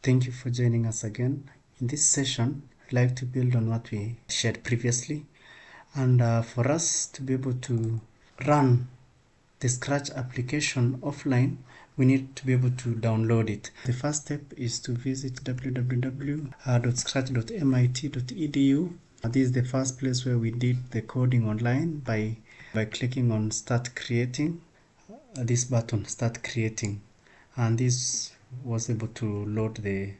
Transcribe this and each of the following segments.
Thank you for joining us again. In this session, I'd like to build on what we shared previously. And for us to be able to run the Scratch application offline, we need to be able to download it. The first step is to visit www.scratch.mit.edu. This is the first place where we did the coding online by clicking on Start Creating. This button, Start Creating. And this was able to load the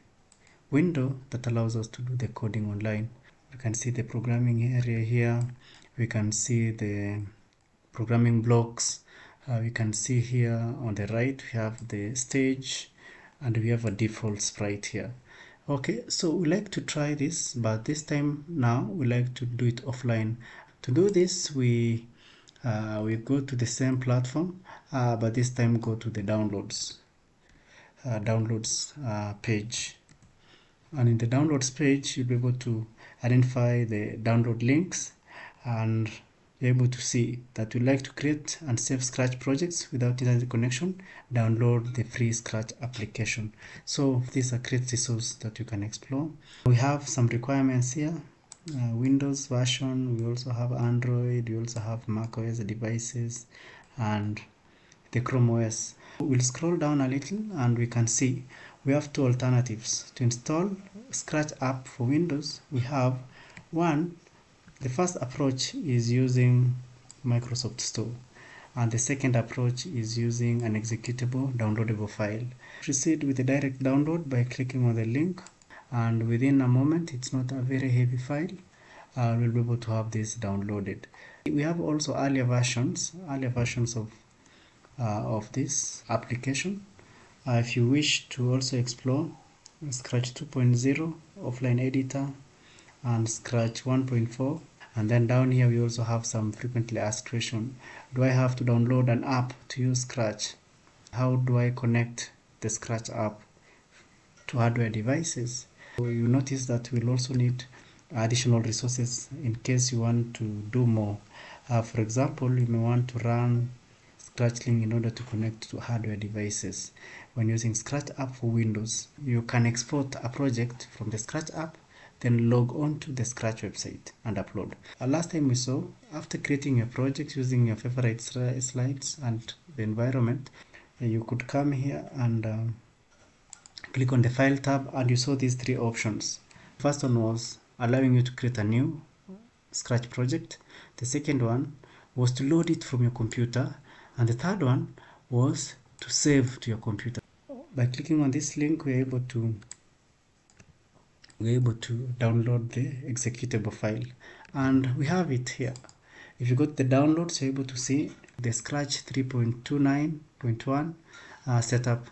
window that allows us to do the coding online. You can see the programming area here. We can see the programming blocks. We can see here on the right we have the stage and we have a default sprite here. Okay, so we like to try this, but this time now we like to do it offline. To do this, we go to the same platform, but this time go to the downloads page. And in the downloads page, you'll be able to identify the download links, and you're able to see that we like to create and save Scratch projects without internet connection. Download the free Scratch application. So these are great resources that you can explore. We have some requirements here. Windows version, we also have Android, we also have Mac OS devices, and the Chrome OS. We'll scroll down a little and we can see we have two alternatives. To install Scratch app for Windows, we have one. The first approach is using Microsoft Store, and the second approach is using an executable downloadable file. Proceed with the direct download by clicking on the link, and within a moment, it's not a very heavy file, we'll be able to have this downloaded. We have also earlier versions of this application. If you wish to also explore Scratch 2.0 offline editor and Scratch 1.4, and then down here we also have some frequently asked questions. Do I have to download an app to use Scratch? How do I connect the Scratch app to hardware devices? So you notice that we'll also need additional resources in case you want to do more. For example, you may want to run Scratch link in order to connect to hardware devices. When using Scratch app for Windows, you can export a project from the Scratch app, then log on to the Scratch website and upload. Last time we saw, after creating a project using your favorite slides and the environment, you could come here and click on the File tab, and you saw these three options. First one was allowing you to create a new Scratch project. The second one was to load it from your computer, and the third one was to save to your computer. By clicking on this link, we're able to download the executable file, and we have it here. If you go to the downloads, you're able to see the Scratch 3.29.1 setup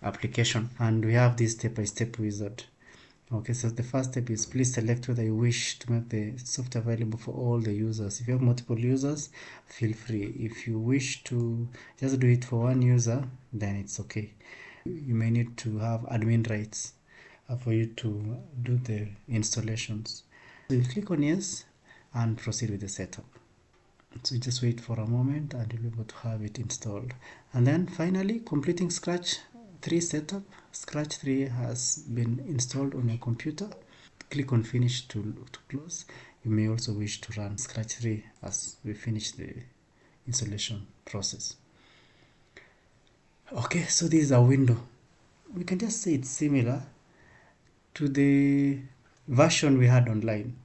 application, and we have this step-by-step wizard. Okay, so the first step is please select whether you wish to make the software available for all the users. If you have multiple users, feel free. If you wish to just do it for one user, then it's okay. You may need to have admin rights for you to do the installations. So you click on yes and proceed with the setup. So you just wait for a moment and you'll be able to have it installed. And then finally, completing Scratch 3 setup. Scratch 3 has been installed on your computer. Click on finish to close. You may also wish to run Scratch 3 as we finish the installation process. Okay, so this is a window. We can just say it's similar to the version we had online.